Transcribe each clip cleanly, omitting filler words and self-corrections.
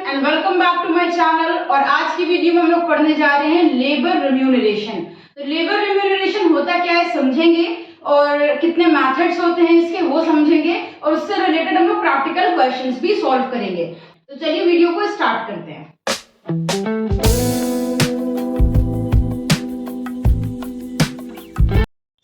And welcome back to my channel. और आज की वीडियो में हम लोग पढ़ने जा रहे हैं लेबर रिम्यूनरेशन। तो लेबर रिम्यूनरेशन होता क्या है समझेंगे, और कितने मेथड्स होते हैं इसके वो समझेंगे, और उससे रिलेटेड हम लोग प्रैक्टिकल क्वेश्चंस भी सॉल्व करेंगे। तो चलिए वीडियो को स्टार्ट करते हैं।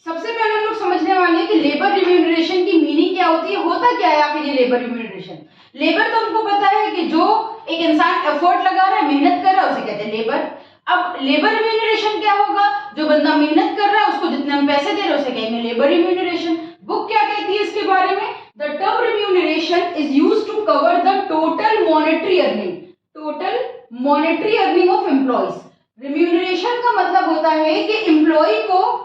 सबसे पहले हम लोग समझने वाले हैं कि लेबर रिम्यूनरेशन की मीनिंग क्या होती है, होता क्या है आखिर ये लेबर रिम्यूनरेशन। लेबर तो हमको पता है कि जो एक इंसान एफर्ट लगा रहा है, मेहनत कर रहा है, उसे कहते हैं लेबर। अब लेबर रिम्यूनरेशन क्या होगा, जो बंदा मेहनत कर रहा है उसको जितने हम पैसे दे रहे हैं उसे कहेंगे लेबर रिम्यूनरेशन। बुक क्या कहती है इसके बारे में, the term remuneration is used to cover the total monetary earning of employees. Remuneration का मतलब होता है कि एम्प्लॉय को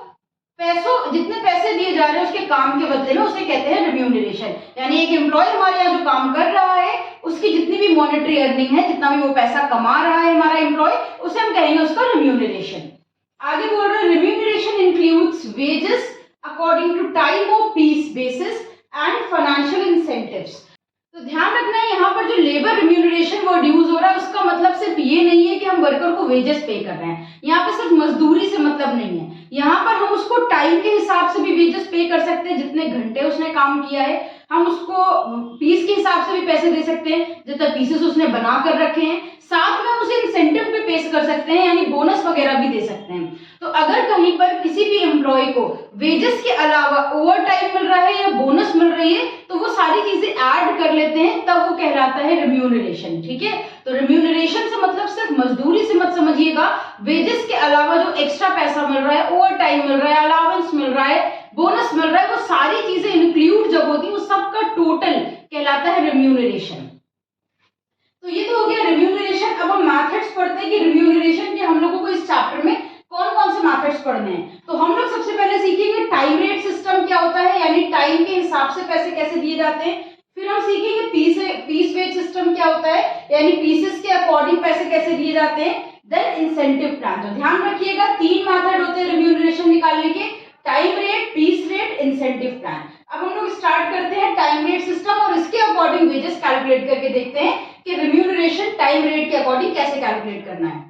जितने पैसे दिए जा रहे हैं उसके काम के बदले में, उसे कहते हैं रिम्यूनरेशन। यानी एक एम्प्लॉय हमारे यहाँ जो काम कर रहा है उसकी जितनी भी मॉनेटरी अर्निंग है, जितना भी वो पैसा कमा रहा है हमारा एम्प्लॉय, उसे हम कहेंगे उसका रिम्यूनरेशन। आगे बोल रहे हैं remuneration includes wages according to time of piece basis and financial incentives. तो ध्यान रखना है यहाँ पर जो लेबर रिम्यूनरेशन वर्ड यूज हो रहा है उसका मतलब सिर्फ ये नहीं है कि हम वर्कर को वेजेस पे कर रहे हैं। यहाँ पे सिर्फ मजदूरी से मतलब नहीं है, यहाँ पर हम उसको टाइम के हिसाब से भी वेजेस पे कर सकते हैं, जितने घंटे उसने काम किया है। हम उसको पीस के हिसाब से भी पैसे दे सकते हैं, जितने पीसेस उसने बना कर रखे हैं। साथ में हम उसे इंसेंटिव पे पेश कर सकते हैं, यानी बोनस वगैरह भी दे सकते हैं। तो अगर कहीं पर किसी भी एम्प्लॉय को वेजेस के अलावा ओवर टाइम मिल रहा है या बोनस मिल रही है तो वो सारी चीजें ऐड कर लेते हैं, तब वो कहलाता है रिम्यूनरेशन। ठीक है, तो रिम्यूनरेशन से मतलब सिर्फ मजदूरी से मत समझिएगा, वेजेस के अलावा जो एक्स्ट्रा पैसा मिल रहा है, ओवर टाइम मिल रहा है, अलाउंस मिल रहा है, बोनस मिल रहा है, वो सारी चीजें इंक्लूड जब होती है वो सबका टोटल कहलाता है रिम्यूनरेशन। तो ये तो हो गया रिम्यूनरेशन। अब हम मैथड्स पढ़ते हैं कि रिम्यूनरेशन के हम लोगों को इस चैप्टर में कौन कौन से मैथड्स पढ़ने हैं। तो हम लोग सबसे पहले सीखेंगे टाइम रेट सिस्टम क्या होता है, यानी टाइम के हिसाब से पैसे कैसे दिए जाते हैं। फिर हम सीखेंगे पीस वेज सिस्टम क्या होता है, यानी पीसेस के अकॉर्डिंग पैसे कैसे दिए जाते हैं। Then incentive plan. तो ध्यान रखिएगा 3 मेथड होते हैं रिम्यूनरेशन निकालने के, time rate, piece rate, incentive plan. अब हम लोग स्टार्ट करते हैं टाइम रेट सिस्टम और इसके अकॉर्डिंग वेजेस कैलकुलेट करके देखते हैं कि रिम्यूनरेशन टाइम रेट के अकॉर्डिंग कैसे कैलकुलेट करना है।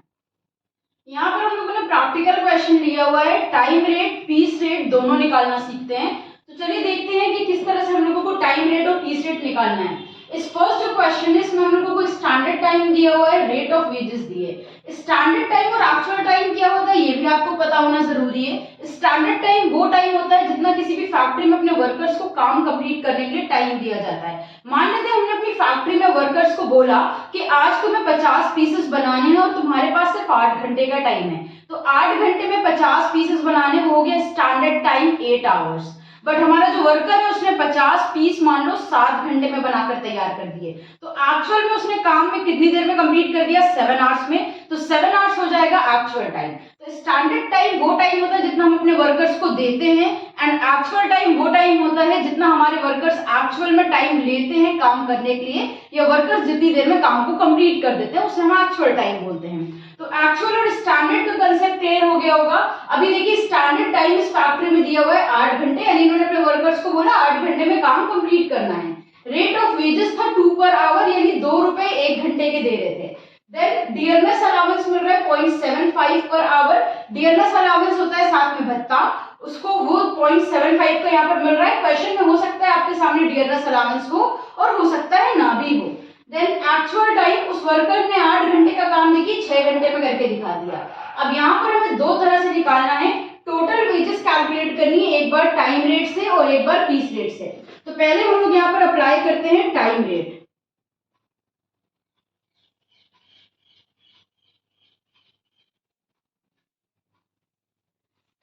यहाँ पर हम लोगों ने प्रैक्टिकल क्वेश्चन लिया हुआ है, टाइम रेट पीस रेट दोनों निकालना सीखते हैं। तो चलिए देखते हैं कि किस तरह से हम लोगों को टाइम रेट और पीस रेट निकालना है। इस फर्स्ट जो क्वेश्चन है इसमें हम लोगों को स्टैंडर्ड टाइम दिया हुआ है, रेट ऑफ वेजेस दिए। स्टैंडर्ड टाइम और एक्चुअल टाइम क्या होता है ये भी आपको पता होना जरूरी है। स्टैंडर्ड टाइम वो टाइम होता है जितना किसी भी फैक्ट्री में अपने वर्कर्स को काम कंप्लीट करने के लिए टाइम दिया जाता है। मान लेते हैं हमने अपनी फैक्ट्री में वर्कर्स को बोला कि आज तुम्हें 50 पीसेस बनाने हैं और तुम्हारे पास सिर्फ 8 घंटे का टाइम है, तो 8 घंटे में 50 पीसेस बनाने को हो गया स्टैंडर्ड टाइम 8 आवर्स। बट हमारा जो वर्कर है उसने 50 पीस मान लो 7 घंटे में बनाकर तैयार कर दिए, तो एक्चुअल में उसने काम में कितनी देर में कंप्लीट कर दिया, 7 आवर्स में। तो 7 आवर्स हो जाएगा एक्चुअल टाइम। तो स्टैंडर्ड टाइम वो टाइम होता है जितना हम अपने वर्कर्स को देते हैं, एंड एक्चुअल टाइम वो टाइम होता है जितना हमारे वर्कर्स एक्चुअल में टाइम लेते हैं काम करने के लिए, या वर्कर्स जितनी देर में काम को कंप्लीट कर देते हैं उसे हम एक्चुअल टाइम बोलते हैं। तो एक्चुअल और स्टैंडर्ड का कंसेप्ट क्लियर हो गया होगा। अभी देखिए स्टैंडर्ड टाइम इस फैक्ट्री में दिया हुआ है 8 घंटे, यानी इन्होंने अपने वर्कर्स को बोला 8 घंटे में काम कंप्लीट करना है। रेट ऑफ वेजेस था 2 पर आवर, यानी 2 रुपए 1 घंटे के दे रहे थे। देन डियरनेस अलाउंस मिल रहा है 0.75 पर आवर। डियरनेस अलाउंस होता है साथ में भत्ता, उसको वो 0.75 का यहाँ पर मिल रहा है। क्वेश्चन में हो सकता है आपके सामने डियरनेस अलाउंस हो और हो सकता है ना भी हो। देन एक्चुअल टाइम, उस वर्कर ने 8 घंटे का काम देखिए 6 घंटे में करके दिखा दिया। अब यहाँ पर हमें 2 तरह से निकालना है, टोटल वेजेस कैलकुलेट करनी है, एक बार टाइम रेट से और एक बार पीस रेट से। तो पहले हम लोग यहाँ पर अप्लाई करते हैं time rate.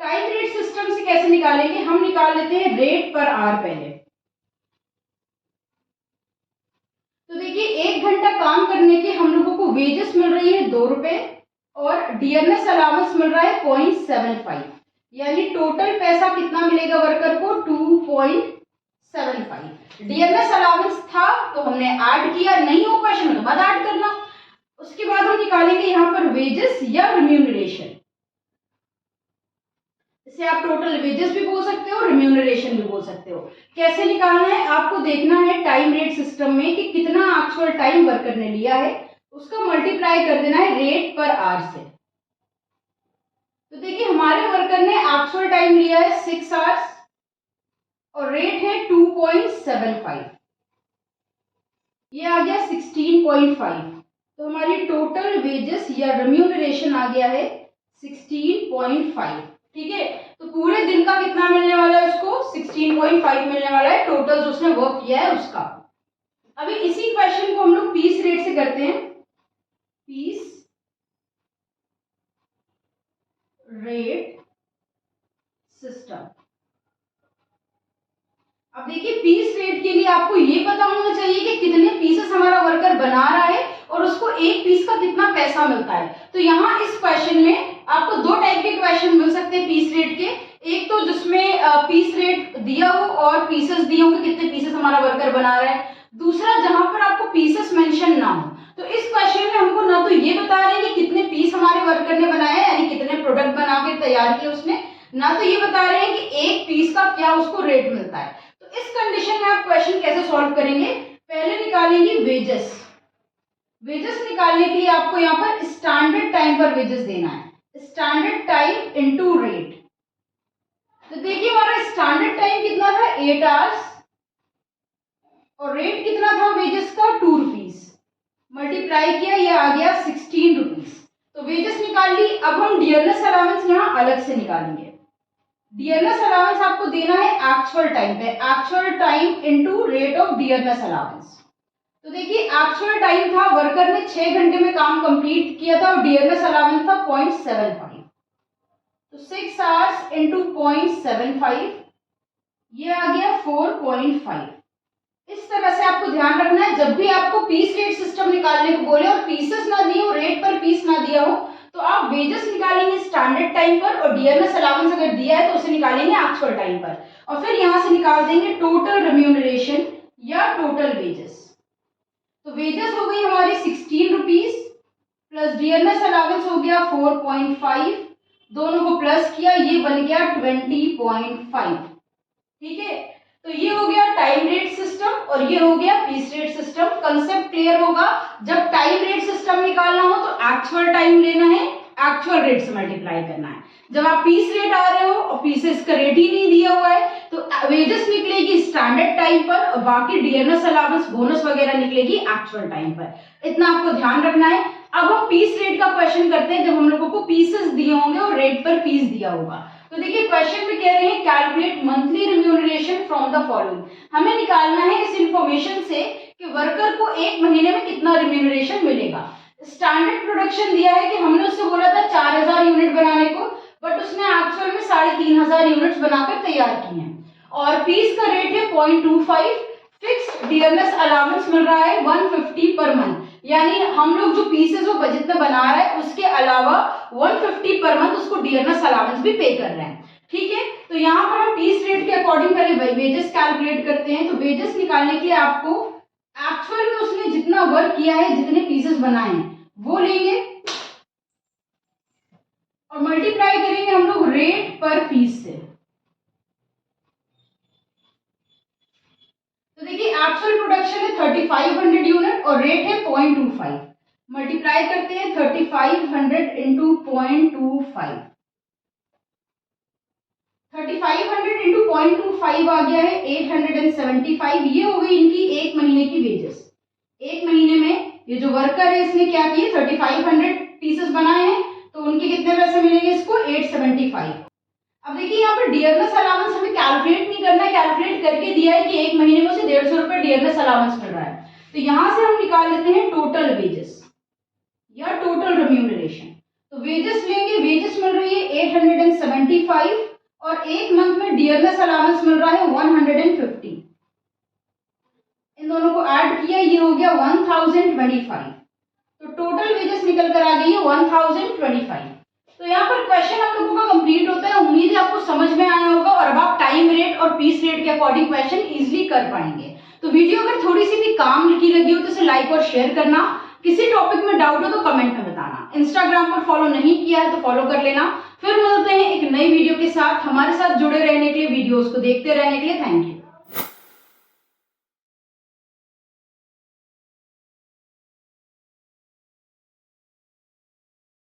Time rate system से कैसे निकालेंगे, हम निकाल लेते हैं रेट पर आवर पहले। तो देखिए 1 घंटा काम करने के हम लोगों को वेजेस मिल रही है 2 रुपए और डियरनेस अलाउंस मिल रहा है 0.75, यानी टोटल पैसा कितना मिलेगा वर्कर को 2.75। डियरनेस अलाउंस था तो हमने ऐड किया, नहीं हो क्वेश्चन में तो बाद ऐड करना। उसके बाद हम निकालेंगे यहाँ पर वेजेस या रिम्यूनरेशन। इसे आप टोटल वेजेस भी बोल सकते हो, रिम्यूनरेशन भी बोल सकते हो। कैसे निकालना है, आपको देखना है टाइम रेट सिस्टम में कि कितना एक्चुअल टाइम वर्कर ने लिया है, उसका मल्टीप्लाई कर देना है रेट पर आवर से। तो देखिए हमारे वर्कर ने एक्चुअल टाइम लिया है 6 आवर्स और रेट है 2.75, ये आ गया 16.5। तो हमारी टोटल वेजेस या रेम्यूनरेशन आ गया है 16.5। ठीक है, तो पूरे दिन का कितना मिलने वाला है उसको? 16.5 मिलने वाला है टोटल जो उसने वर्क किया है उसका। अभी इसी क्वेश्चन को हम लोग पीस रेट से करते हैं, पीस रेट सिस्टम। अब देखिए पीस रेट के लिए आपको ये पता होना चाहिए कि कितने पीसेस हमारा वर्कर बना रहा है और उसको एक पीस का कितना पैसा मिलता है। तो यहाँ इस क्वेश्चन में आपको दो टाइप के क्वेश्चन मिल सकते हैं पीस रेट के। एक तो जिसमें पीस रेट दिया हो और पीसेस दिए हो कि कितने पीसेस हमारा वर्कर बना रहा है। दूसरा जहां पर आपको पीसेस मेंशन ना हो। तो इस क्वेश्चन में हमको ना तो ये बता रहे हैं कि कितने पीस हमारे वर्कर ने बनाए यानी कितने प्रोडक्ट बना के तैयार किए उसने, ना तो ये बता रहे हैं कि एक पीस का क्या उसको रेट मिलता है। तो इस कंडीशन में आप क्वेश्चन कैसे सॉल्व करेंगे? पहले निकालेंगे वेजेस। वेजेस निकालने के लिए आपको यहाँ पर स्टैंडर्ड टाइम पर वेजेस देना है, स्टैंडर्ड टाइम इनटू रेट। तो देखिए हमारा स्टैंडर्ड टाइम कितना था? 8 आवर्स और रेट कितना था वेजेस का? 2 रुपीज। मल्टीप्लाई किया, ये आ गया 16 रुपीज। तो वेजेस निकाल ली। अब हम डियरनेस अलाउंस यहाँ अलग से निकालेंगे। डियरनेस अलाउंस आपको देना है एक्चुअल टाइम पे, actual time into rate of dearness allowance. तो देखिए एक्चुअल टाइम था, वर्कर ने 6 घंटे में काम कंप्लीट किया था और डियरनेस अलाउंस था 0.75। तो 6 आवर्स इंटू 0.75, ये आ गया 4.5। इस तरह से आपको ध्यान रखना है जब भी आपको पीस रेट सिस्टम निकालने को बोले और पीसेस ना दिए हो, रेट पर पीस ना दिया हो, तो आप वेजेस निकालेंगे स्टैंडर्ड टाइम पर और डियरनेस अलाउंस अगर दिया है तो उसे निकालेंगे एक्चुअल टाइम पर और फिर यहां से निकाल देंगे टोटल रेम्यूनरेशन या टोटल वेजेस। तो वेजेस हो गई हमारी 16 रुपीज प्लस डियरनेस अलाउंस हो गया 4.5, दोनों को प्लस किया, ये बन गया 20.5। ठीक है, तो ये हो गया टाइम रेट सिस्टम और ये हो गया piece rate system. Concept clear होगा। जब टाइम रेट सिस्टम निकालना हो तो एक्चुअल टाइम लेना है, एक्चुअल रेट से मल्टीप्लाई करना है। जब आप पीस रेट आ रहे हो और पीसेस का रेट ही नहीं दिया हुआ है तो वेजेस निकलेगी स्टैंडर्ड टाइम पर और बाकी डियरनेस अलाउंस बोनस वगैरह निकलेगी एक्चुअल टाइम पर। इतना आपको ध्यान रखना है। अब हम पीस रेट का क्वेश्चन करते हैं जब हम लोगों को पीसेस दिए होंगे और रेट पर पीस दिया होगा। तो देखिए क्वेश्चन में कह रहे हैं calculate monthly remuneration from the following. हमें निकालना है इस इंफॉर्मेशन से कि वर्कर को एक महीने में कितना रिम्यूनरेशन मिलेगा। स्टैंडर्ड प्रोडक्शन दिया है कि हमने उससे बोला था 4000 यूनिट बनाने को, बट उसने एक्चुअल में 3500 यूनिट्स बनाकर तैयार की हैं और पीस का रेट है 0.25। फिक्स्ड डियरनेस अलाउंस मिल रहा है 150 पर मंथ, यानी हम लोग जो पीसेस वो बजट में बना रहे हैं उसके अलावा 150 पर मंथ उसको डियरनेस अलाउंस भी पे कर रहे हैं। ठीक है, तो यहाँ पर हम पीस रेट के अकॉर्डिंग पहले वेजेस कैलकुलेट करते हैं। तो वेजेस निकालने के लिए आपको एक्चुअल में उसने जितना वर्क किया है, जितने पीसेस बनाए हैं वो लेंगे और मल्टीप्लाई करेंगे हम लोग रेट पर पीस से। तो देखिए एक्चुअल प्रोडक्शन है 3500 यूनिट और रेट है 0.25। मल्टीप्लाई करते हैं 3500 इंटू 0.25। 3500 इंटू 0.25 आ गया है 875। ये हो गई इनकी एक महीने की वेजेस। एक महीने में ये जो वर्कर है इसने क्या किए 3500 पीसेस बनाए हैं तो उनके कितने पैसे मिलेंगे इसको 875। अब देखिए यहाँ पर डियरनेस अलाउंस हमें कैलकुलेट नहीं करना है, कैलकुलेट करके दिया है कि एक महीने में उसे 150 रुपए डियरनेस अलाउंस मिल रहा है। तो यहां से हम निकाल लेते हैं टोटल वेजेस या टोटल रेम्यूनरेशन। तो वेजेस लेंगे, वेजेस मिल रही है 875 और एक मंथ में डियरनेस अलाउंस मिल रहा है 150। इन दोनों को ऐड किया, ये हो गया 1025। तो टोटल वेजेस निकल कर आ गई है 1025। तो यहाँ पर क्वेश्चन आप लोगों का कंप्लीट होता है। उम्मीद है आपको समझ में आया होगा और अब आप टाइम रेट और पीस रेट के अकॉर्डिंग क्वेश्चन इजीली कर पाएंगे। तो वीडियो अगर थोड़ी सी भी काम की लगी हो तो इसे लाइक और शेयर करना। किसी टॉपिक में डाउट हो तो कमेंट में बताना। इंस्टाग्राम पर फॉलो नहीं किया है तो फॉलो कर लेना। फिर मिलते हैं एक नई वीडियो के साथ। हमारे साथ जुड़े रहने के लिए, वीडियोस को देखते रहने के लिए थैंक यू।